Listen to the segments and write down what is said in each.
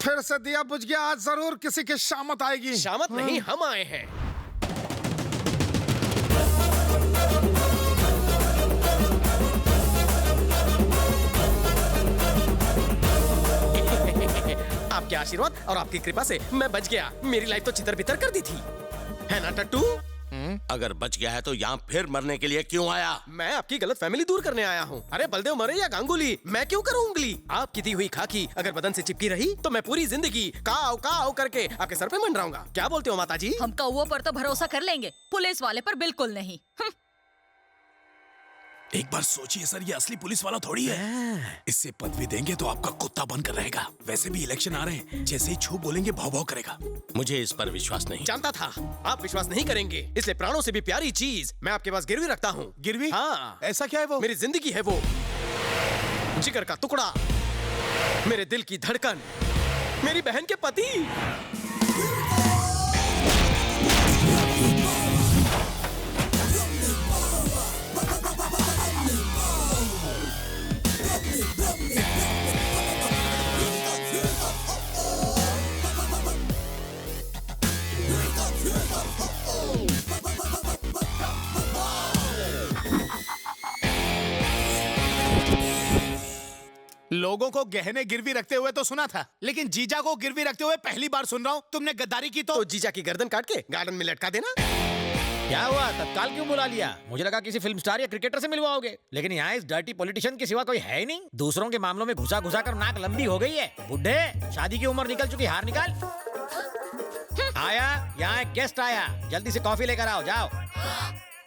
फिर से दिया बुझ गया। आज जरूर किसी की शामत आएगी। शामत नहीं, हम आए हैं। आपके आशीर्वाद और आपकी कृपा से मैं बच गया। मेरी लाइफ तो छितर-बितर कर दी थी, है ना टट्टू? अगर बच गया है तो यहाँ फिर मरने के लिए क्यों आया? मैं आपकी गलत फैमिली दूर करने आया हूँ। अरे बलदेव मरे या गांगुली, मैं क्यों करूँ उंगली? आपकी दी हुई खाकी अगर बदन से चिपकी रही तो मैं पूरी जिंदगी काव काव करके आपके सर पे मंडराऊंगा। क्या बोलते हो माताजी? हम कौवों पर तो भरोसा कर लेंगे, पुलिस वाले पर बिल्कुल नहीं। एक बार सोचिए सर, ये असली पुलिस वाला थोड़ी है। इससे पदवी देंगे तो आपका कुत्ता बनकर रहेगा। वैसे भी इलेक्शन आ रहे हैं, जैसे ही छू बोलेंगे भाव भाव करेगा। मुझे इस पर विश्वास नहीं। जानता था आप विश्वास नहीं करेंगे, इसलिए प्राणों से भी प्यारी चीज मैं आपके पास गिरवी रखता हूँ। गिरवी? हाँ। ऐसा क्या है वो? मेरी जिंदगी है वो, जिगर का टुकड़ा, मेरे दिल की धड़कन, मेरी बहन के पति। लोगों को गहने गिरवी रखते हुए तो सुना था, लेकिन जीजा को गिरवी रखते हुए पहली बार सुन रहा हूँ। तुमने गद्दारी की तो जीजा की गर्दन काट के गार्डन में लटका देना। क्या हुआ, तत्काल क्यों बुला लिया? मुझे लगा किसी फिल्म स्टार या क्रिकेटर से मिलवाओगे, लेकिन यहाँ इस डर्टी पॉलिटिशियन के सिवा कोई है ही नहीं। दूसरों के मामलों में घुसा घुसा कर नाक लंबी हो गई है। बुढ़े, शादी की उम्र निकल चुकी, हार निकाल। आया, यहाँ एक गेस्ट आया, जल्दी से कॉफी लेकर आओ, जाओ।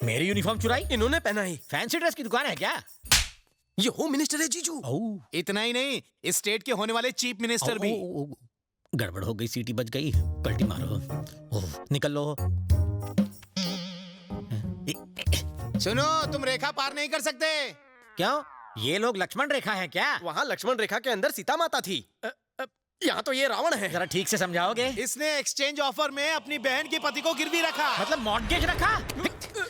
मेरी यूनिफॉर्म चुराई? इन्होंने पहना ही। फैंसी ड्रेस की दुकान है क्या? ये होम मिनिस्टर है जीजू। इतना ही नहीं, इस स्टेट के होने वाले चीफ मिनिस्टर भी। गड़बड़ हो गई, सीटी बज गई, पलटी मारो। निकल लो। सुनो, तुम रेखा पार नहीं कर सकते। क्यों? ये लोग लक्ष्मण रेखा हैं क्या? वहाँ लक्ष्मण रेखा के अंदर सीता माता थी, यहाँ तो ये रावण है। जरा ठीक से समझाओगे? इसने एक्सचेंज ऑफर में अपनी बहन के पति को गिरवी रखा। मतलब मॉर्गेज रखा?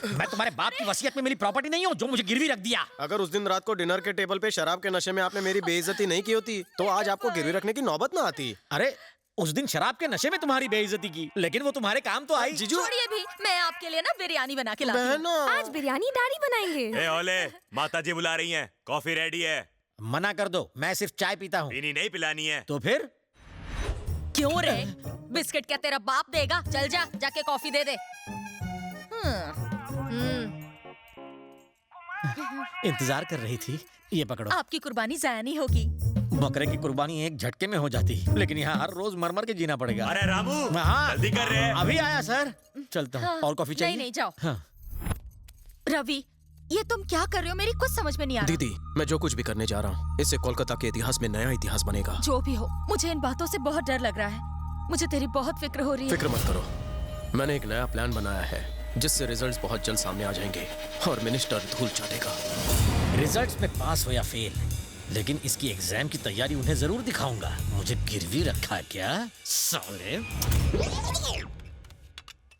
मैं तुम्हारे बाप की वसीयत में मिली प्रॉपर्टी नहीं हूँ जो मुझे गिरवी रख दिया। अगर उस दिन रात को डिनर के टेबल पे शराब के नशे में आपने मेरी बेइज्जती नहीं की होती तो आज आपको गिरवी रखने की नौबत ना आती। अरे उस दिन शराब के नशे में तुम्हारी बेइज्जती की, लेकिन वो तुम्हारे काम तो आई। जीजू छोड़िए भी, मैं आपके लिए ना बिरयानी बना के लाती हूँ। आज बिरयानी दाढ़ी बनाएंगे। ए ओले, माता जी बुला रही हैं, कॉफी रेडी है। मना कर दो, मैं सिर्फ चाय पीता हूँ। पीनी नहीं, पिलानी है। तो फिर? क्यों रे, बिस्किट क्या तेरा बाप देगा? चल जा, जाके कॉफी दे दे। इंतजार कर रही थी, ये पकड़ो। आपकी कुर्बानी जाया नहीं होगी। बकरे की कुर्बानी एक झटके में हो जाती, लेकिन यहाँ हर रोज मर मर के जीना पड़ेगा। अरे रामू, हाँ, जल्दी कर रहे हैं। अभी आया सर, चलता हूँ। हाँ, और कॉफी चाहिए? नहीं जाओ। हाँ। रवि, ये तुम क्या कर रहे हो? मेरी कुछ समझ में नहीं आ रहा। दीदी, मैं जो कुछ भी करने जा रहा हूँ इससे कोलकाता के इतिहास में नया इतिहास बनेगा। जो भी हो, मुझे इन बातों से बहुत डर लग रहा है। मुझे तेरी बहुत फिक्र हो रही है। फिक्र मत करो, मैंने एक नया प्लान बनाया है जिससे रिजल्ट्स बहुत जल्द सामने आ जाएंगे और मिनिस्टर धूल चाटेगा। रिजल्ट्स में पास हो या फेल, लेकिन इसकी एग्जाम की तैयारी उन्हें जरूर दिखाऊंगा। मुझे गिरवी रखा है क्या साले?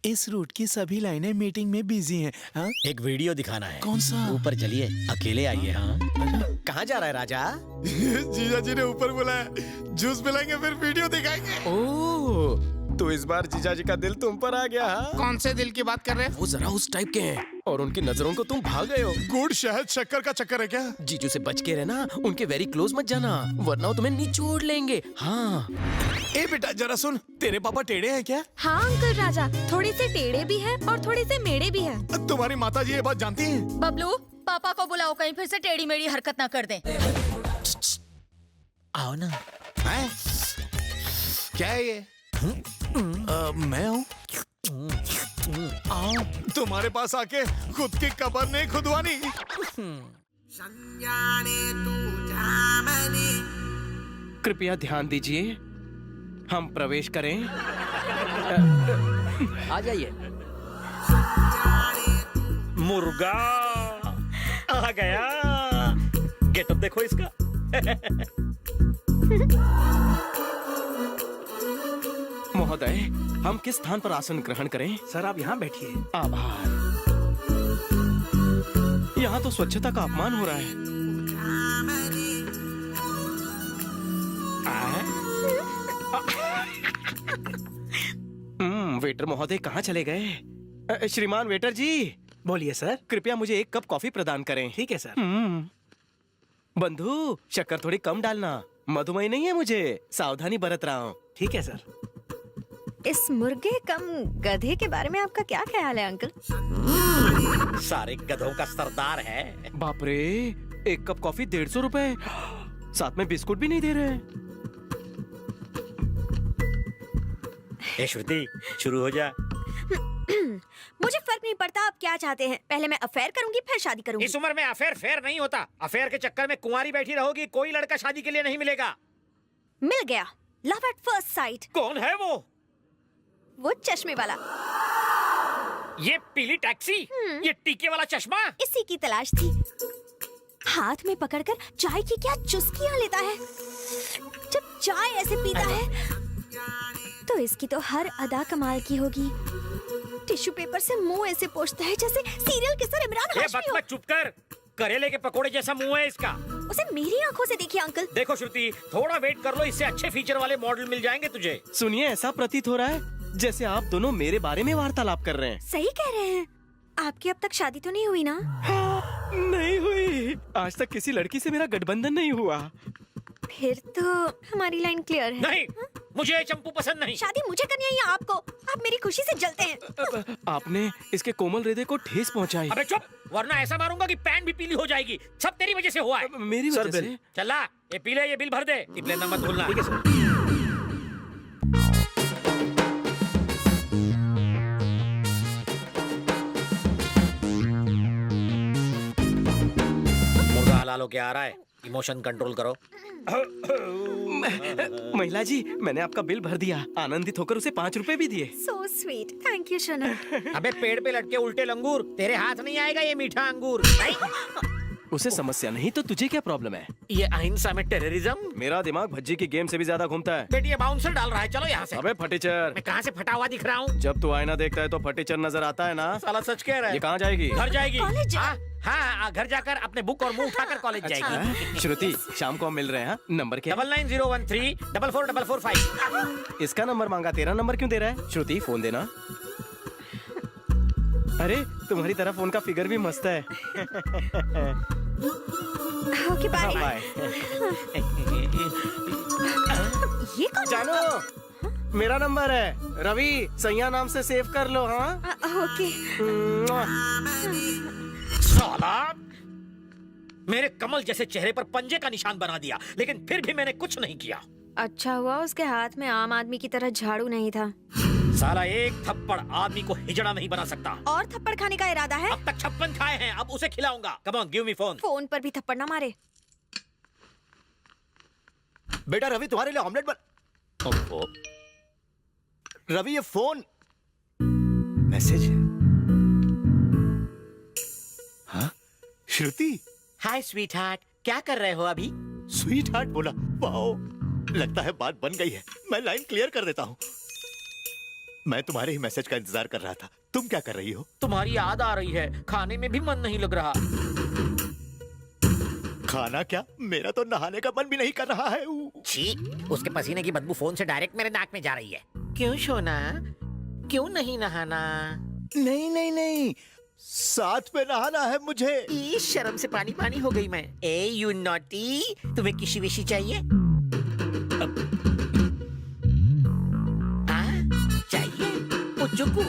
इस रूट की सभी लाइनें मीटिंग में बिजी हैं। हाँ? एक वीडियो दिखाना है। कौन सा? ऊपर चलिए, अकेले आइए। हाँ, कहाँ जा रहा है राजा? जीजा जी ने ऊपर बुलाया, जूस पिलाएंगे फिर वीडियो दिखाएंगे। ओह, तो इस बार जीजा जी का दिल तुम पर आ गया। हाँ? कौन से दिल की बात कर रहे हैं? वो जरा उस टाइप के हैं और उनकी नजरों को तुम भाग गए हो। गुड़ शहद शक्कर का चक्कर है क्या? जीजू से बच के रहना, उनके वेरी क्लोज मत जाना वरना वो तुम्हें निचोड़ लेंगे। हाँ। ए बेटा जरा सुन, तेरे पापा टेढ़े हैं क्या? हाँ अंकल राजा, थोड़े से टेढ़े भी हैं और थोड़े से मेढ़े भी हैं। तुम्हारी माता जी ये बात जानती हैं? बबलू, पापा को बुलाओ, कहीं फिर से टेढ़ी मेढ़ी हरकत ना कर दे। आओ ना। हैं? क्या है ये? मैं हूँ। तुम्हारे पास आके खुद की कबर नहीं खुदवानी। कृपया ध्यान दीजिए, हम प्रवेश करें। आ जाइए। मुर्गा आ गया, गेटअप देखो इसका। महोदय, हम किस स्थान पर आसन ग्रहण करें? सर आप यहाँ बैठिए। आभार। यहाँ तो स्वच्छता का अपमान हो रहा है। वेटर महोदय कहाँ चले गए? श्रीमान वेटर जी, बोलिए सर। कृपया मुझे एक कप कॉफी प्रदान करें। ठीक है सर। बंधु, शक्कर थोड़ी कम डालना, मधुमेह नहीं है मुझे, सावधानी बरत रहा हूँ। ठीक है सर। इस मुर्गे कम गधे के बारे में आपका क्या ख्याल है अंकल? सारे गधों का सरदार है। बाप रे, एक कप कॉफी 150 रुपए, साथ में बिस्कुट भी नहीं दे रहे। ए श्रुति, शुरू हो जा। मुझे फर्क नहीं पड़ता आप क्या चाहते हैं। पहले मैं अफेयर करूंगी फिर शादी करूंगी। इस उम्र में अफेयर फेयर नहीं होता। अफेयर के चक्कर में कुंवारी बैठी रहोगी, कोई लड़का शादी के लिए नहीं मिलेगा। मिल गया, लव एट फर्स्ट साइट। कौन है वो? वो चश्मे वाला। ये पीली टैक्सी, ये टीके वाला चश्मा। इसी की तलाश थी। हाथ में पकड़कर चाय की क्या चुस्कियां लेता है। जब चाय ऐसे पीता है तो इसकी तो हर अदा कमाल की होगी। टिश्यू पेपर से मुंह ऐसे पोंछता है जैसे सीरियल किसर इमरान ये हाशमी हो। बक चुप कर, करेले के पकोड़े जैसा मुंह है इसका। उसे मेरी आंखों से देखिए अंकल। देखो श्रुति, थोड़ा वेट कर लो, इससे अच्छे फीचर वाले मॉडल मिल जाएंगे तुझे। सुनिए, ऐसा प्रतीत हो रहा है जैसे आप दोनों मेरे बारे में वार्तालाप कर रहे हैं। सही कह रहे हैं। आपकी अब तक शादी तो नहीं हुई ना? नहीं हुई, आज तक किसी लड़की से मेरा गठबंधन नहीं हुआ। फिर तो हमारी लाइन क्लियर है। नहीं, मुझे ये चंपू पसंद नहीं। शादी मुझे करनी है या आपको? आप मेरी खुशी से जलते हैं। आपने इसके कोमल हृदय को ठेस पहुंचाई। अबे चुप, वरना ऐसा मारूंगा कि पैंट भी पीली हो जाएगी। सब तेरी वजह से हुआ है। मेरी वजह से? चला, ये पीले, ये बिल भर दे। टिप लेना मत भूलना। ठीक है सर। मुर्गा हलाल होके आ रहा है, इमोशन कंट्रोल करो। महिला जी, मैंने आपका बिल भर दिया। आनंदित होकर उसे 5 रुपए भी दिए। So sweet, thank you Shona. अबे पेड़ पे लटके उल्टे लंगूर, तेरे हाथ नहीं आएगा ये मीठा अंगूर। उसे समस्या नहीं तो तुझे क्या प्रॉब्लम है? ये अहिंसा में टेररिज्म। मेरा दिमाग भज्जी की गेम से भी ज्यादा घूमता है। बेटी ये बाउंसर डाल रहा है, चलो यहाँ से। अबे फटीचर, मैं कहाँ से फटा हुआ दिख रहा हूँ? जब तू आईना देखता है तो फटीचर नजर आता है ना? साला सच कह रहा ये है। कहाँ जाएगी? घर जाएगी। कॉलेज? हाँ हाँ, घर जाकर अपने बुक और मुंह उठाकर कॉलेज जाएगी। श्रुति, शाम को हम मिल रहे हैं। नंबर क्या? 9901344445। इसका नंबर मांगा, तेरा नंबर क्यों दे रहा है? श्रुति, फोन देना। अरे, तुम्हारी तरह फोन का फिगर भी मस्त है। Okay bye. बाय। ये कौन? जानो, मेरा नंबर है रवि, सैया नाम से सेव कर लो। हाँ, ओके। साला, मेरे कमल जैसे चेहरे पर पंजे का निशान बना दिया, लेकिन फिर भी मैंने कुछ नहीं किया। अच्छा हुआ उसके हाथ में आम आदमी की तरह झाड़ू नहीं था। साला एक थप्पड़ आदमी को हिजड़ा नहीं बना सकता। और थप्पड़ खाने का इरादा है? अब तक 56 खाए हैं, अब उसे खिलाऊंगा। Come on, give me phone. Phone पर भी थप्पड़ ना मारे। बेटा रवि, तुम्हारे लिए ऑमलेट बन। ओहो। रवि, ये फोन मैसेज है। हाँ, श्रुति। हाय स्वीट हार्ट, क्या कर रहे हो अभी? स्वीट हार्ट बोला, वाओ, लगता है बात बन गई है। मैं लाइन क्लियर कर देता हूँ। मैं तुम्हारे ही मैसेज का इंतजार कर रहा था। तुम क्या कर रही हो? तुम्हारी याद आ रही है, खाने में भी मन नहीं लग रहा। खाना क्या, मेरा तो नहाने का मन भी नहीं कर रहा है। छी, उसके पसीने की बदबू फोन से डायरेक्ट मेरे नाक में जा रही है। क्यों सोना, क्यों नहीं नहाना? नहीं नहीं नहीं, साथ में नहाना है मुझे। इस शर्म से पानी पानी हो गई मैं। ए यू नॉटी, तुम्हें किसी विशी चाहिए? चाहिए? पुचुकू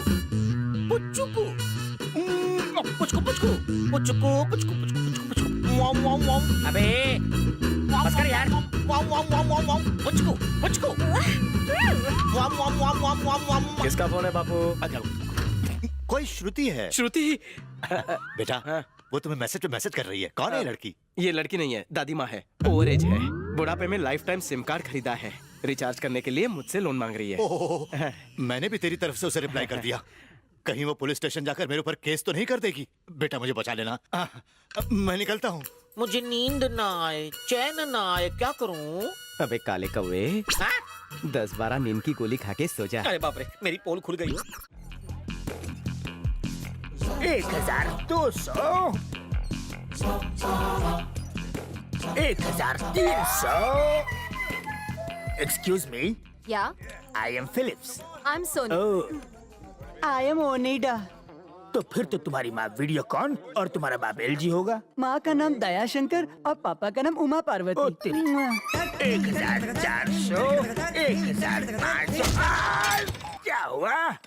पुचुकू पुचकू पुचकू पुचकू पुचकू पुचकू पुचकू। अबे बस कर यार। पुचकू पुचकू। किसका फोन है बापू? कोई श्रुति है। श्रुति? बेटा, वो तुम्हें मैसेज पे मैसेज कर रही है। कौन है ये लड़की? ये लड़की नहीं है, दादी माँ है। ओवरेज है, बुढ़ापे में लाइफ टाइम सिम कार्ड खरीदा है, रिचार्ज करने के लिए मुझसे लोन मांग रही है। ओह, मैंने भी तेरी तरफ से उसे रिप्लाई कर दिया। कहीं वो पुलिस स्टेशन जाकर मेरे ऊपर केस तो नहीं कर देगी। बेटा मुझे बचा लेना। मैं निकलता हूँ। मुझे नींद ना आए, चैन ना आए, क्या करूं? अबे काले कौवे, 10-12 नींद की गोली खा के सो जा। अरे बाप रे, मेरी पोल खुल गई। 1200, 1300। Excuse me, या I am Phillips. I am Sonu. Oh, I am Onida. तो फिर तो तुम्हारी माँ वीडियोकॉन और तुम्हारा बाप एलजी होगा। माँ का नाम दयाशंकर और पापा का नाम उमा पार्वती। 1400, 1500। क्या हुआ?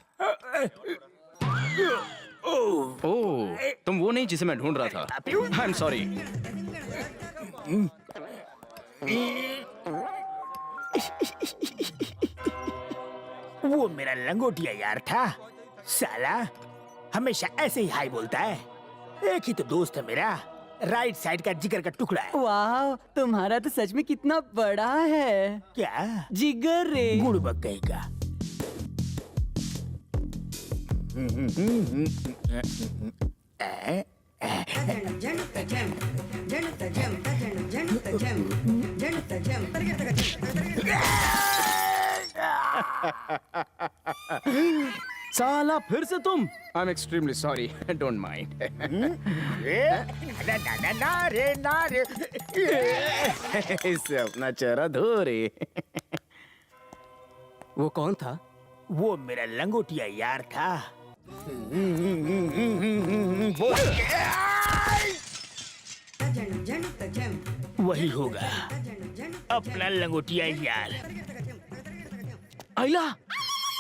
ओह, तुम वो नहीं जिसे मैं ढूंढ रहा था। I am sorry. वो मेरा लंगोटिया यार था साला, हमेशा ऐसे ही हाय बोलता है। एक ही तो दोस्त है मेरा, राइट साइड का जिगर का टुकड़ा है। वाह, तुम्हारा तो सच में कितना बड़ा है। क्या जिगर रे। गुड़ बकई का। साला फिर से तुम। I am extremely sorry, don't mind. ना रे। इससे अपना चेहरा धो रे। वो कौन था? वो मेरा लंगोटिया यार था। वही होगा अपना लंगोटिया यार। आइला,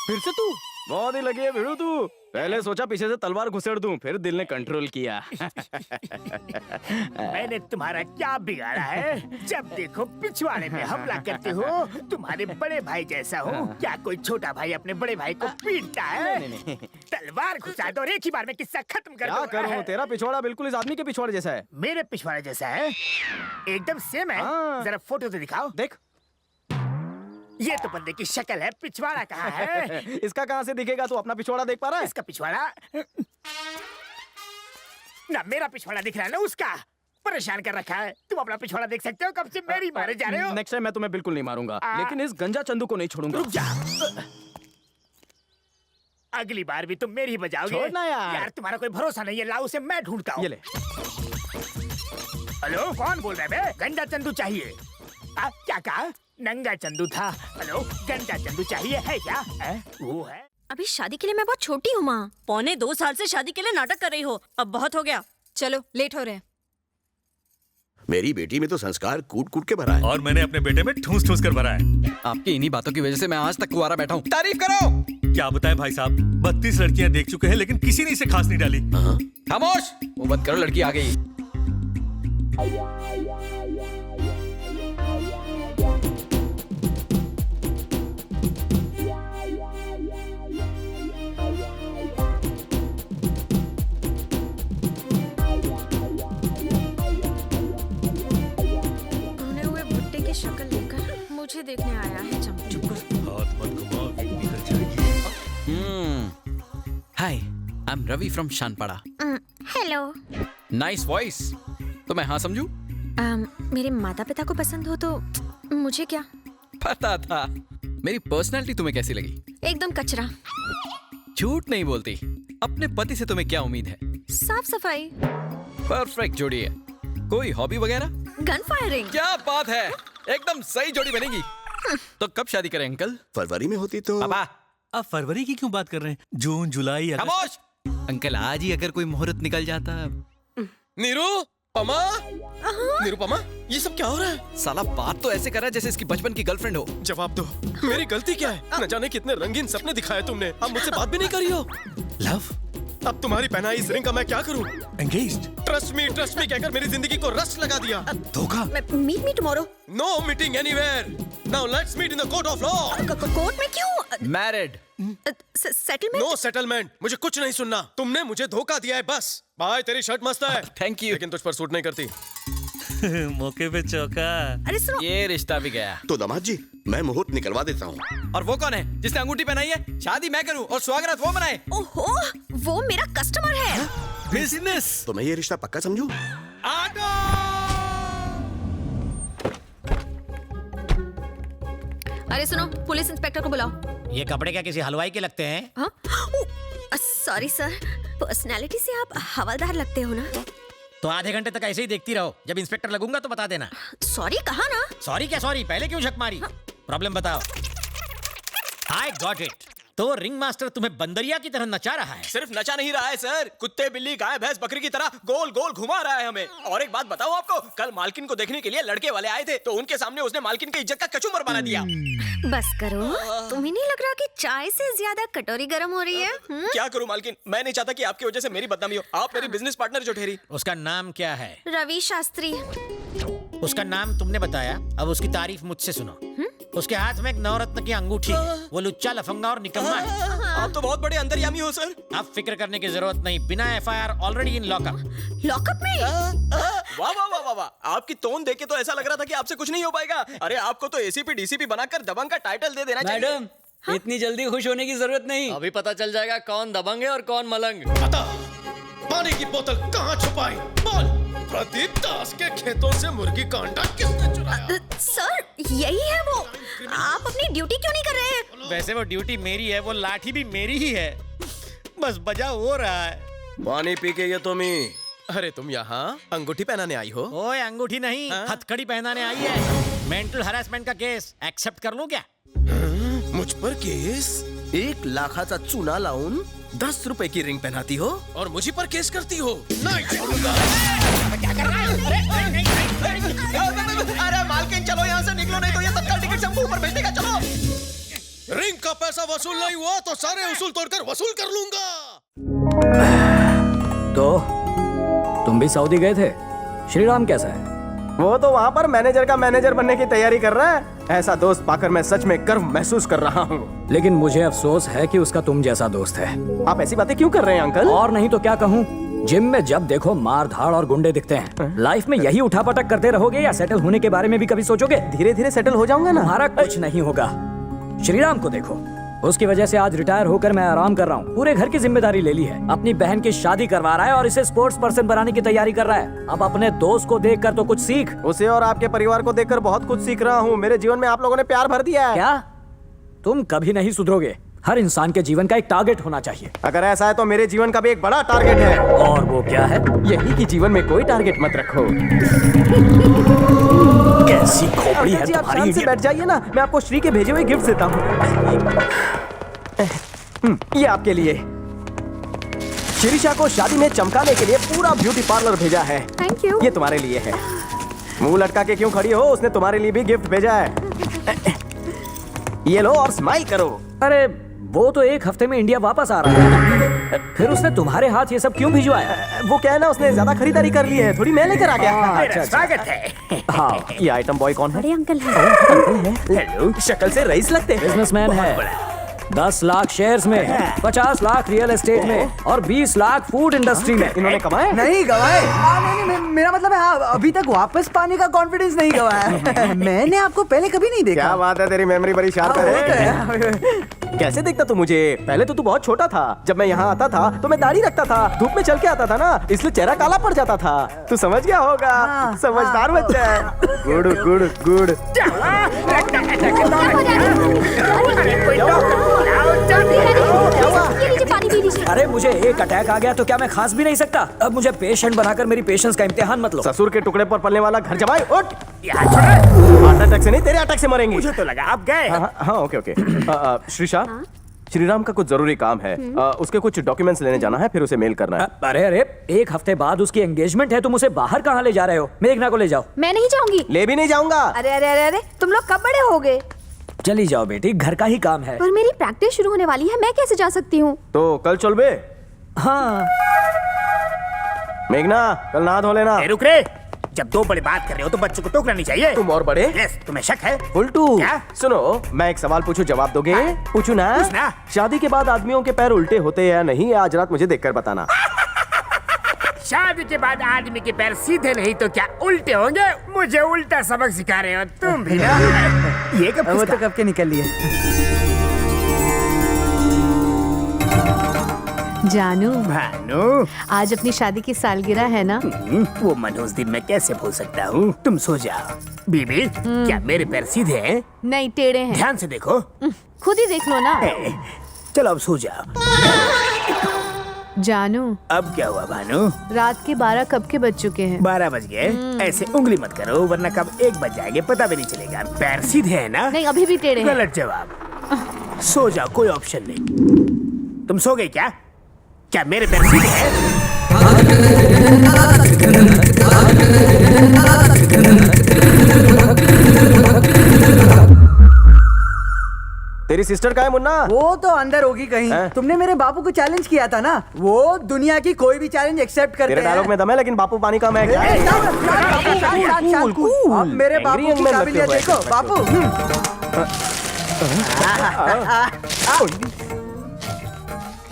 फिर से तू? बहुत ही लगी है भिड़ू तू। पहले सोचा पीछे से तलवार घुसेड़ दूं, फिर दिल ने कंट्रोल किया। मैंने तुम्हारा क्या बिगाड़ा है? जब देखो पिछवाड़े में हमला करते हो। तुम्हारे बड़े भाई जैसा हो। क्या कोई छोटा भाई अपने बड़े भाई को पीटता है? नहीं। तलवार घुसा दो और एक ही बार में किस्सा खत्म कर क्या दो। करूं? तेरा पिछवाड़ा बिल्कुल इस आदमी के पिछवाड़े जैसा है। मेरे पिछवाड़े जैसा है? एकदम सेम है। हाँ। जरा फोटो तो दिखाओ। देख, ये तो बंदे की शक्ल है, पिछवाड़ा कहाँ है? इसका कहाँ से दिखेगा? तू अपना पिछवाड़ा देख पा रहा है? इसका पिछवाड़ा ना, मेरा पिछवाड़ा दिख रहा है ना उसका। परेशान कर रखा है। तुम अपना पिछवाड़ा देख सकते हो? कब से मेरी मारे जा रहे हो? नेक्स्ट टाइम मैं तुम्हें बिल्कुल नहीं मारूंगा, लेकिन इस गंजा चंदू को नहीं छोड़ूंगा। रुक जा। अगली बार भी तुम मेरी ही बजाओगे। छोड़ना यार। तुम्हारा कोई भरोसा नहीं है। लाओ उसे मैं ढूंढता हूँ। ये ले। हेलो, कौन बोल रहा है बे? गंजा चंदू चाहिए। क्या कहा? नंगा चंदू था। हेलो, गंजा चंदू चाहिए है क्या? वो है। अभी शादी के लिए मैं बहुत छोटी हूँ माँ। 1.25 साल से शादी के लिए नाटक कर रही हो, अब बहुत हो गया। चलो, लेट हो रहे हैं। मेरी बेटी में तो संस्कार कूट कूट के भरा है। और मैंने अपने बेटे में ठूस ठूस कर भरा है। आपकी इन्हीं बातों की वजह से मैं आज तक कुंवारा बैठा हूँ। तारीफ करो। क्या बताएं भाई साहब, 32 लड़कियां देख चुके हैं, लेकिन किसी ने इसे खास नहीं डाली। खामोश, वो बंद करो, लड़की आ गई। शक्ल लेकर मुझे देखने आया है। चुप कर। हाथ मत घुमाओ, निकल जाएगी। Hi, I am Ravi from Sanpada. Hello. Nice voice. तो मैं हाँ समझू? मेरे माता पिता को पसंद हो तो मुझे क्या पता था। मेरी पर्सनालिटी तुम्हें कैसी लगी? एकदम कचरा। झूठ नहीं बोलती। अपने पति से तुम्हें क्या उम्मीद है? साफ सफाई। परफेक्ट जोड़ी है। कोई हॉबी वगैरह? Gun firing. क्या बात है, एकदम सही जोड़ी बनेगी। तो कब शादी करें अंकल? फरवरी में होती तो। पापा, आप फरवरी की क्यों बात कर रहे हैं? जून, जुलाई, अगस्त। खामोश। अंकल, आज ही अगर कोई मुहूर्त निकल जाता। निरुपमा, निरुपमा, ये सब क्या हो रहा है? साला बात तो ऐसे कर रहा है जैसे इसकी बचपन की गर्लफ्रेंड हो। जवाब दो, मेरी गलती क्या है? न जाने कितने रंगीन सपने दिखाए तुमने, अब मुझसे बात भी नहीं करी हो। लव, अब तुम्हारी पहनाई इस रिंग का मैं क्या करूं? एंगेज्ड। ट्रस्ट मी कहकर मेरी जिंदगी को रस लगा दिया। धोखा। Meet me tomorrow. No meeting anywhere. Now let's meet in the court of law. Court में क्यों? मैरिड। सेटलमेंट? No settlement. मुझे कुछ नहीं सुनना। तुमने मुझे धोखा दिया है बस। भाई, तेरी शर्ट मस्त है। Thank you. लेकिन तुझ पर सूट नहीं करती। मौके पे चौका। अरे सुनो, ये रिश्ता भी गया। तो दामाद जी, मैं मुहूर्त निकलवा देता हूँ। और वो कौन है जिसने अंगूठी पहनाई है? शादी मैं करूं और स्वागत वो मनाए। ओहो, वो मेरा कस्टमर है। बिजनेस। तो मैं ये रिश्ता पक्का समझूं? आटो। अरे सुनो, पुलिस इंस्पेक्टर को बुलाओ। ये कपड़े क्या किसी हलवाई के लगते हैं? हाँ? सॉरी सर, पर्सनालिटी से आप हवलदार लगते हो ना। तो आधे घंटे तक ऐसे ही देखती रहो। जब इंस्पेक्टर लगूंगा तो बता देना। सॉरी कहा ना। सॉरी क्या सॉरी, पहले क्यों झक मारी? प्रॉब्लम बताओ। I got it. तो रिंग मास्टर तुम्हें बंदरिया की तरह नचा रहा है। सिर्फ नचा नहीं रहा है सर, कुत्ते बिल्ली गाय भैंस बकरी की तरह गोल गोल घुमा रहा है हमें। और एक बात बताऊं आपको, कल मालकिन को देखने के लिए लड़के वाले आए थे, तो उनके सामने उसने मालकिन की इज्जत का कचूमर बना दिया। बस करो, तुम्हें नहीं लग रहा कि चाय से ज्यादा कटोरी गर्म हो रही है? क्या करूं मालकिन, मैं नहीं चाहता कि आपकी वजह से मेरी बदनामी हो। आप मेरी बिजनेस पार्टनर जो ठहरी। उसका नाम क्या है? रवि शास्त्री। उसका नाम तुमने बताया, अब उसकी तारीफ मुझसे सुनो। उसके हाथ में एक नवरत्न की अंगूठी है। वो लुच्चा लफंगा और निकम्मा है। आप तो बहुत बड़े अंतर्यामी हो सर। अब फिक्र करने की जरूरत नहीं, बिना FIR already in lockup. Lockup में? वाह वाह वाह वाह वाह, आपकी टोन देख के तो ऐसा लग रहा था कि आपसे कुछ नहीं हो पाएगा। अरे आपको तो ACP DCP बनाकर दबंग का टाइटल दे देना चाहिए। मैडम, इतनी जल्दी खुश होने की जरूरत नहीं, अभी पता चल जाएगा कौन दबंग है और कौन मलंग। पानी की बोतल कहाँ छुपाई? बोल। प्रदीप दास के खेतों से मुर्गी का अंडा किसने चुराया? सर, यही है वो। आप अपनी ड्यूटी क्यों नहीं कर रहे हैं? वैसे वो ड्यूटी मेरी है, वो लाठी भी मेरी ही है, बस बजाव हो रहा है। पानी पी के ये तुम्ही। अरे तुम यहाँ अंगूठी पहनाने आई हो? ओए अंगूठी नहीं, हथकड़ी पहनाने आई है। मेंटल हरासमेंट का केस एक्सेप्ट कर लूं क्या? मुझ पर केस? 1 लाखाचा चुना लावून 10 रुपए की रिंग पहनाती हो और मुझी पर केस करती हो? नहीं छोड़ूंगा। क्या कर रहा है? अरे मालकिन चलो यहाँ से निकलो, नहीं तो ये तत्काल टिकट से ऊपर भेज देगा। चलो। रिंग का पैसा वसूल नहीं हुआ तो सारे उसूल तोड़कर वसूल कर लूंगा। तो तुम भी सऊदी गए थे? श्रीराम कैसा है? वो तो वहाँ पर मैनेजर का मैनेजर बनने की तैयारी कर रहा है। ऐसा दोस्त पाकर मैं सच में गर्व महसूस कर रहा हूँ। लेकिन मुझे अफसोस है कि उसका तुम जैसा दोस्त है। आप ऐसी बातें क्यों कर रहे हैं अंकल? और नहीं तो क्या कहूँ, जिम में जब देखो मार धाड़ और गुंडे दिखते हैं। लाइफ में यही उठापटक करते रहोगे या सेटल होने के बारे में भी कभी सोचोगे? धीरे धीरे सेटल हो जाऊंगा ना। तुम्हारा कुछ नहीं होगा। श्रीराम को देखो, उसकी वजह से आज रिटायर होकर मैं आराम कर रहा हूँ। पूरे घर की जिम्मेदारी ले ली है, अपनी बहन की शादी करवा रहा है और इसे स्पोर्ट्स पर्सन बनाने की तैयारी कर रहा है। अब अपने दोस्त को देखकर तो कुछ सीख। उसे और आपके परिवार को देखकर बहुत कुछ सीख रहा हूँ। मेरे जीवन में आप लोगों ने प्यार भर दिया है। क्या? तुम कभी नहीं सुधरोगे। हर इंसान के जीवन का एक टारगेट होना चाहिए। अगर ऐसा है तो मेरे जीवन का भी एक बड़ा टारगेट है। और वो क्या है? यही कि जीवन में कोई टारगेट मत रखो। कैसी खोपड़ी है तुम्हारी। आप से बैठ जाइए ना, मैं आपको श्री के भेजे हुए गिफ्ट देता हूँ। ये आपके लिए। शिरीषा को शादी में चमकाने के लिए पूरा ब्यूटी पार्लर भेजा है। Thank you. ये तुम्हारे लिए है। मुंह लटका के क्यों खड़ी हो? उसने तुम्हारे लिए भी गिफ्ट भेजा है। ये लो और स्माइल करो। अरे वो तो 1 हफ्ते में इंडिया वापस आ रहा है, फिर उसने तुम्हारे हाथ ये सब क्यों भिजवाया? वो क्या है ना, उसने ज्यादा खरीदारी कर ली है, थोड़ी मैं लेकर आ गया। स्वागत है। हाँ, ये आइटम बॉय कौन है? बड़े अंकल हैं। हेलो, शक्ल से रईस लगते हैं। बिजनेसमैन है। 10 लाख शेयर्स में, 50 लाख रियल एस्टेट में और 20 लाख फूड इंडस्ट्री में। इन्होंने कमाए? नहीं गवाए। नहीं, मेरा मतलब है अभी तक वापस पाने का कॉन्फिडेंस नहीं गवाया। मैंने आपको पहले कभी नहीं देखा। क्या बात है, तेरी मेमोरी बड़ी शार्प है। कैसे देखता तू मुझे? पहले तो तू बहुत छोटा था। जब मैं यहाँ आता था तो मैं दाढ़ी रखता था, धूप में चल के आता था ना, इसलिए चेहरा काला पड़ जाता था। तू समझ गया होगा। समझदार बच्चा है। Good good good. अरे मुझे एक अटैक आ गया तो क्या मैं खांस भी नहीं सकता? अब मुझे पेशेंट बनाकर मेरी पेशेंस का इम्तिहान मत लो। ससुर के टुकड़े पर पलने वाला घर जमाए। उठ। हार्ट अटैक से नहीं, तेरे अटैक से मरेंगे। मुझे तो लगा आप गए। हाँ ओके ओके। श्रीषा, श्रीराम का कुछ जरूरी काम है। उसके कुछ डॉक्यूमेंट्स लेने जाना है, फिर उसे मेल करना है। अरे अरे, 1 हफ्ते बाद उसकी एंगेजमेंट है, तुम उसे बाहर कहाँ ले जा रहे हो? मेघना को ले जाओ। मैं नहीं जाऊंगी। ले भी नहीं जाऊंगा। अरे अरे अरे अरे, तुम लोग कब बड़े हो गए? चली जाओ बेटी, घर का ही काम है। पर मेरी प्रैक्टिस शुरू होने वाली है, मैं कैसे जा सकती हूँ? तो कल चल बे। हाँ मेघना, कल नहा धो लेना। रुक रे, जब 2 बड़े बात कर रहे हो तो बच्चों को टोकना नहीं चाहिए। तुम और बड़े? यस, तुम्हें शक है? उल्टू। क्या? सुनो, मैं एक सवाल पूछूं, जवाब दोगे? पूछू ना? पूछना। शादी के बाद आदमियों के पैर उल्टे होते या नहीं, आज रात मुझे देखकर बताना। शादी के बाद आदमी के पैर सीधे नहीं तो क्या उल्टे होंगे? मुझे उल्टा सबक सिखा रहे हो तुम भी ना। ये कब के निकल लिए? जानू, भानु, आज अपनी शादी की सालगिरह है ना? वो मनोज दिन मैं कैसे भूल सकता हूँ। तुम सो जाओ। बीबी, क्या मेरे पैर सीधे हैं? नहीं, टेढ़े हैं। ध्यान से देखो। खुद ही देख लो ना। चलो अब सो जाओ। जानू, अब क्या हुआ भानु? रात के 12 कब के बज चुके हैं? 12 बज गए। ऐसे उंगली मत करो वरना कब 1 बज जाएंगे पता भी नहीं चलेगा। पैर सीधे है ना? नहीं, अभी भी टेढ़े हैं। गलत जवाब। सो जाओ, कोई ऑप्शन नहीं। तुम सो गए क्या? क्या मेरे पैर सीधे हैं? तेरी सिस्टर का है मुन्ना? वो तो अंदर होगी कहीं। तुमने मेरे बापू को चैलेंज किया था ना, वो दुनिया की कोई भी चैलेंज एक्सेप्ट करते हैं। तेरे डायलॉग में दम है, लेकिन बापू पानी का मैं क्या? अब मेरे बापू की काबिलियत देखो बापू।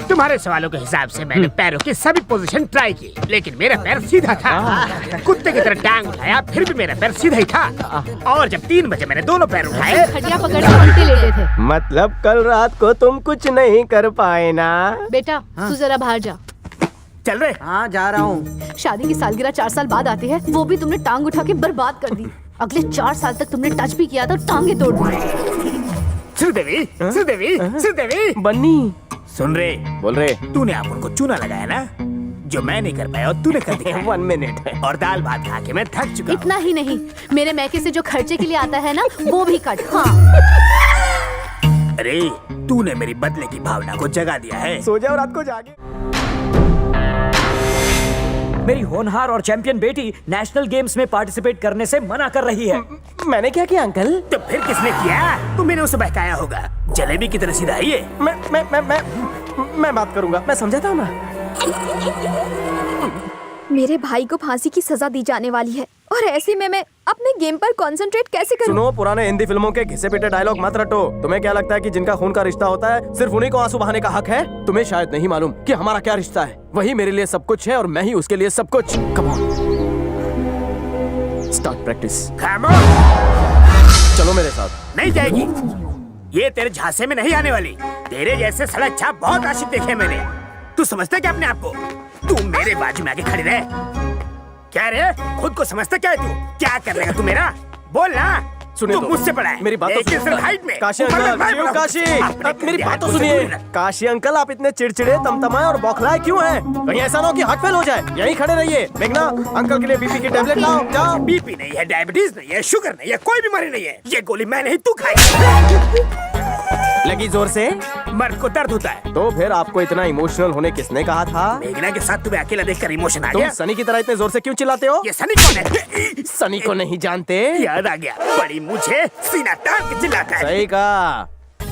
तुम्हारे सवालों के हिसाब से मैंने पैरों की सभी पोजीशन ट्राई की, लेकिन मेरा पैर सीधा था। कुत्ते की तरह टांग उठाया, फिर भी मेरा पैर सीधा ही था। और जब 3 बजे मैंने दोनों पैर उठाए, खटिया पकड़ के उल्टे लेटे थे। मतलब कल रात को तुम कुछ नहीं कर पाए ना? बेटा तू जरा बाहर जा। चल रहे? हाँ जा रहा हूँ। शादी की सालगिरह 4 साल बाद आती है, वो भी तुमने टांग उठा के बर्बाद कर दी। अगले 4 साल तक तुमने टच भी किया तो टांगे तोड़ दी। श्रीदेवी, श्रीदेवी, श्रीदेवी, बन्नी सुन रे? बोल रे। तूने अपन को चूना लगाया ना, जो मैं नहीं कर पाया और तूने कर दिया। 1 मिनट। और दाल भात खा के मैं थक चुका। इतना ही नहीं, मेरे मैके से जो खर्चे के लिए आता है ना, वो भी कट। हाँ। अरे तूने मेरी बदले की भावना को जगा दिया है। सो जाओ रात को जाके। मेरी होनहार और चैंपियन बेटी नेशनल गेम्स में पार्टिसिपेट करने से मना कर रही है। मैंने क्या किया अंकल? तो फिर किसने किया? तुमने उसे बहकाया होगा। जलेबी की तरह सीधा ही है। मैं बात करूंगा, मैं समझाता हूँ ना। मेरे भाई को फांसी की सजा दी जाने वाली है और ऐसे में मैं अपने गेम पर कंसंट्रेट कैसे करूं? सुनो, पुराने हिंदी फिल्मों के घिसे पिटे डायलॉग मत रटो। तुम्हें क्या लगता है कि जिनका खून का रिश्ता होता है सिर्फ उन्हीं को आंसू बहाने का हक है? तुम्हें शायद नहीं मालूम कि हमारा क्या रिश्ता है। वही मेरे लिए सब कुछ है और मैं ही उसके लिए सब कुछ। Come on, start practice. चलो मेरे साथ। नहीं जाएगी, ये तेरे झांसे में नहीं आने वाली। तेरे जैसे सड़क छाप बहुत आशिक देखे मैंने। तू समझता क्या अपने आप को? तू मेरे बाजू में आके खड़ी रहे। क्या रे, खुद को समझता क्या है तू? क्या कर रहेगा तू मेरा? बोल ना। सुनिए तू मुझसे बड़ा है। मेरी बात तो सिर्फ हाइट में। काशी अंकल, शिव काशी, मेरी बात तो सुनिए। काशी अंकल, आप इतने चिड़चिड़े, तमतमाए और बौखलाए क्यों हैं? कहीं ऐसा ना हो कि हार्ट फेल हो जाए। यहीं खड़े रहिए। मेघना, अंकल के लिए बीपी की टेबलेट लाओ, जाओ। बीपी नहीं है, डायबिटीज नहीं है, शुगर नहीं है, कोई बीमारी नहीं है। ये गोली मैं नहीं, तू खाएगा। लगी जोर से? मर्द को दर्द होता है। तो फिर आपको इतना इमोशनल होने किसने कहा था? मेघना के साथ तुम्हें अकेला देखकर इमोशन आ तुम गया। सनी की तरह इतने जोर से क्यों चिल्लाते हो? ये सनी कौन है? सनी को नहीं जानते? याद आ गया, बड़ी मुझे सीना तान के चिल्लाता है। सही कहा,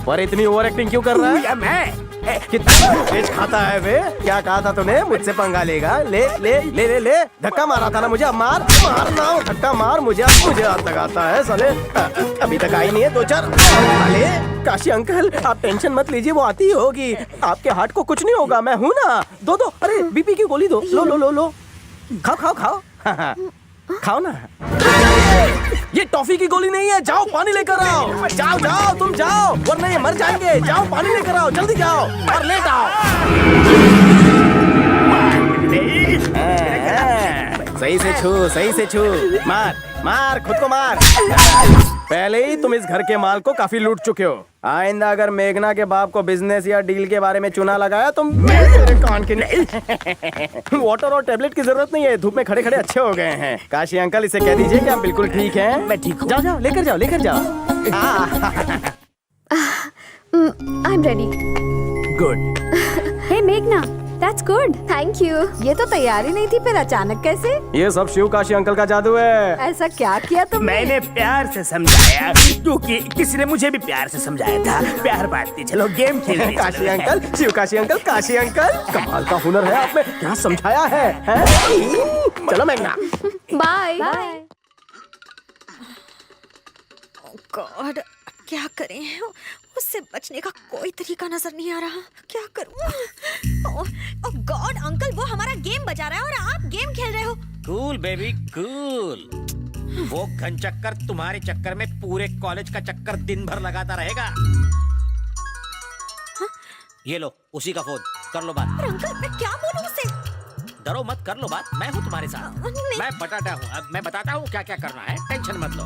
पर इतनी ओवर एक्टिंग क्यों कर रहा है? या मैं? कितना तेज खाता है वे? क्या कहा था तूने? मुझसे पंगा लेगा? ले ले ले ले ले। धक्का मारा था ना मुझे, अब मार मार ना, धक्का मार मुझे, मुझे हाथ लगाता है साले। अभी तक आई नहीं है, 2-4 वाले। काशी अंकल, आप टेंशन मत लीजिए, वो आती होगी। आपके हार्ट को कुछ नहीं होगा, मैं हूँ ना। दो। अरे बीपी की गोली दो। लो। खाओ। खाओ ना। ये टॉफी की गोली नहीं है, जाओ पानी लेकर आओ। जाओ तुम जाओ, वरना ये मर जाएंगे। जाओ पानी लेकर आओ, जल्दी जाओ और लेट आओ। सही से छू। मार खुद को मार। पहले ही तुम इस घर के माल को काफी लूट चुके हो। आइंदा अगर मेघना के बाप को बिजनेस या डील के बारे में चुना लगाया तो मेरे कान के नहीं। वाटर और टेबलेट की जरूरत नहीं है, धूप में खड़े खड़े अच्छे हो गए हैं। काशी अंकल, इसे कह दीजिए कि आप बिल्कुल ठीक हैं। मैं ठीक हूँ। जाओ, लेकर जाओ। I am ready. गुड। हे मेघना, दैट्स गुड, थैंक यू। ये तो तैयारी नहीं थी, फिर अचानक कैसे? ये सब शिव काशी अंकल का जादू है। ऐसा क्या किया तुमने? मैंने प्यार से समझाया, क्योंकि किसी ने मुझे भी प्यार से समझाया था। प्यार बांटते चलो, गेम खेलते चलो। काशी अंकल, शिव काशी अंकल, कमाल का हुनर है आप में। क्या समझाया है? चलो मेघना। बाय। गॉड, क्या करें? उससे बचने का कोई तरीका नजर नहीं आ रहा। क्या करूं? ओह गॉड, अंकल वो हमारा गेम बजा रहा है और आप गेम खेल रहे हो। Cool baby cool. वो घन चक्कर तुम्हारे चक्कर में पूरे कॉलेज का चक्कर दिन भर लगाता रहेगा। ये लो, उसी का फोन, कर लो बात। अंकल मैं क्या बोलूं उससे? डरो मत, कर लो बात, मैं हूँ तुम्हारे साथ। मैं बटाटा हूँ, अब मैं बताता हूँ क्या क्या करना है, टेंशन मत लो।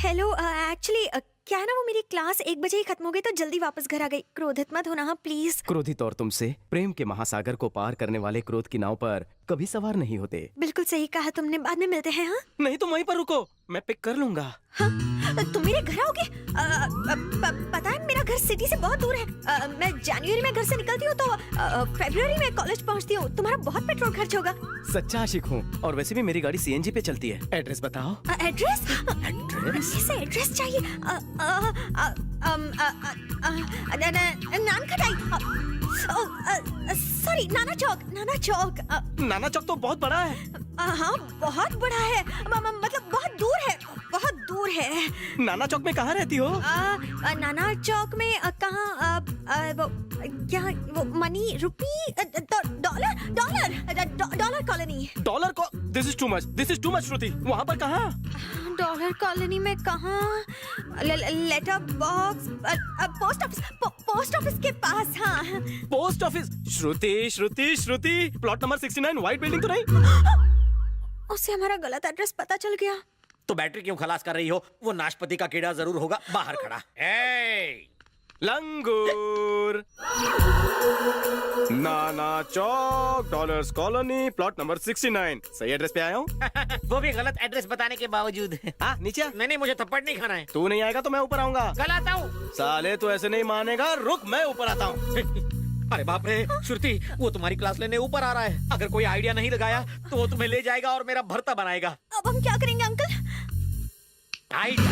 हेलो, एक्चुअली क्या है ना, वो मेरी क्लास 1 बजे ही खत्म हो गई तो जल्दी वापस घर आ गई। क्रोधित मत होना हाँ प्लीज। क्रोधित और तुमसे प्रेम के महासागर को पार करने वाले क्रोध की नाव पर कभी सवार नहीं होते। बिल्कुल सही कहा तुमने, बाद में मिलते हैं। हाँ नहीं तो वहीं पर रुको, मैं पिक कर लूंगा। हाँ? तुम मेरे घर आओगे? पता है मेरा घर सिटी से बहुत दूर है। मैं जनवरी में घर से निकलती हूँ तो फरवरी में कॉलेज पहुँचती हूँ। तुम्हारा बहुत पेट्रोल खर्च होगा। सच्चा आशिक हूँ, और वैसे भी मेरी गाड़ी सीएनजी पे चलती है। एड्रेस बताओ। एड्रेस? एड्रेस? कैसे एड्रेस चाहिए? नान खटाई। सॉरी, नाना चौक। नाना चौक। नाना चौक तो बहुत बड़ा है। हाँ बहुत बड़ा है, मतलब बहुत दूर है, बहुत दूर है। नाना चौक में कहाँ रहती हो? नाना चौक में कहाँ? वो क्या, वो मनी, रुपी, डॉलर कॉलोनी। डॉलर को? दिस इज टू मच श्रुति। वहाँ पर कहाँ? डॉलर कॉलोनी में कहाँ? लेटर बॉक्स, पोस्ट ऑफिस के पास। हाँ, पोस्ट ऑफिस। श्रुति, प्लॉट नंबर 69, व्हाइट बिल्डिंग तो नहीं? उसे हमारा गलत एड्रेस पता चल गया। तो बैटरी क्यों खलास कर रही हो? वो नाशपति का कीड़ा जरूर होगा बाहर खड़ा। लंगूर। नाना चौक, डॉलर्स कॉलोनी, प्लॉट नंबर 69। सही एड्रेस पे आया हूँ। वो भी गलत एड्रेस बताने के बावजूद। हाँ, नीचे। नहीं, मुझे थप्पड़ नहीं खाना है। तू नहीं आएगा तो मैं ऊपर आऊंगा। कल आता हूँ। साले तू ऐसे नहीं मानेगा, रुक मैं ऊपर आता हूँ। अरे बाप रे श्रुति, वो तुम्हारी क्लास लेने ऊपर आ रहा है। अगर कोई आइडिया नहीं लगाया तो वो तुम्हें ले जाएगा और मेरा भरता बनाएगा। अब हम क्या करेंगे अंकल? आइडिया।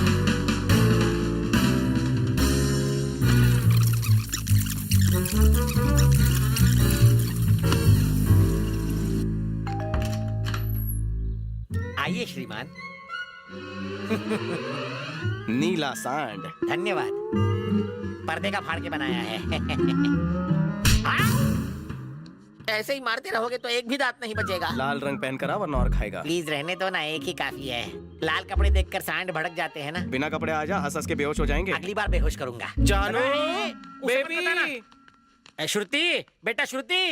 आइए श्रीमान। नीला सांड। धन्यवाद। पर्दे का फाड़ के बनाया है। ऐसे ही मारते रहोगे तो एक भी दांत नहीं बचेगा। लाल रंग पहन कर आ वरना और खाएगा। प्लीज रहने दो ना, एक ही काफी है। लाल कपड़े देखकर सांड भड़क जाते हैं ना। बिना कपड़े आ जा, हंस हंस के बेहोश हो जाएंगे। अगली बार बेहोश करूंगा। जानू बेबी। श्रुति, बेटा Shruti.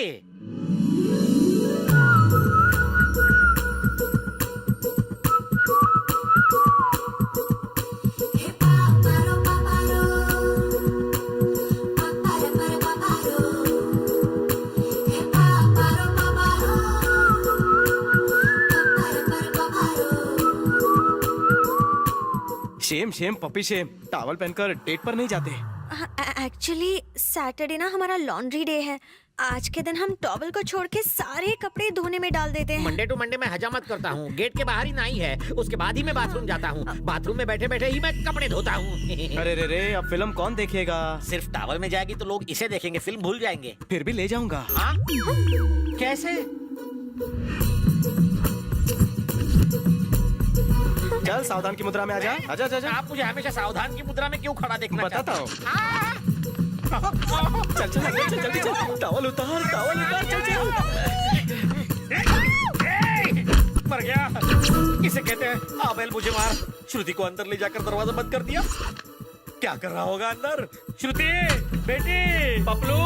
Shame puppy shame. Towel पहनकर डेट पर नहीं जाते। एक्चुअली सैटरडे ना हमारा लॉन्ड्री डे है। आज के दिन हम टॉवल को छोड़ के सारे कपड़े धोने में डाल देते हैं। मंडे टू मंडे मैं हजामत करता हूँ। गेट के बाहर ही नाई है, उसके बाद ही मैं बाथरूम जाता हूँ। बाथरूम में बैठे बैठे ही मैं कपड़े धोता हूँ। अरे रे अब फिल्म कौन देखेगा? सिर्फ टॉवल में जाएगी तो लोग इसे देखेंगे, फिल्म भूल जाएंगे। फिर भी ले जाऊंगा। कैसे? चल सावधान की मुद्रा में आजा। आजा। आप मुझे हमेशा सावधान की मुद्रा में क्यों खड़ा देखना बताता हूँ। चल जल्दी चल। टॉवल उतार चल। मर गया। इसे कहते हैं आबेल मुझे मार। श्रुति को अंदर ले जाकर दरवाजा बंद कर दिया। क्या कर रहा होगा अंदर? श्रुति बेटी, पपलू।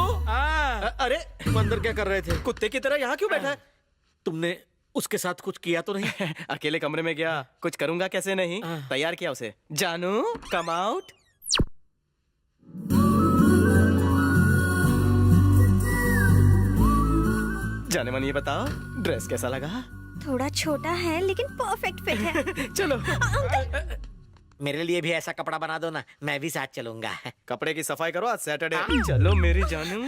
अरे अंदर क्या कर रहे थे? कुत्ते की तरह यहाँ क्यों बैठा है? तुमने उसके साथ कुछ किया तो नहीं? अकेले कमरे में गया, कुछ करूंगा कैसे नहीं। तैयार किया उसे। जानू कम आउट। जाने मन ये बताओ, ड्रेस कैसा लगा? थोड़ा छोटा है लेकिन परफेक्ट फिट है। चलो। अंकल मेरे लिए भी ऐसा कपड़ा बना दो ना, मैं भी साथ चलूंगा। कपड़े की सफाई करो, आज सैटरडे। चलो मेरी जानू।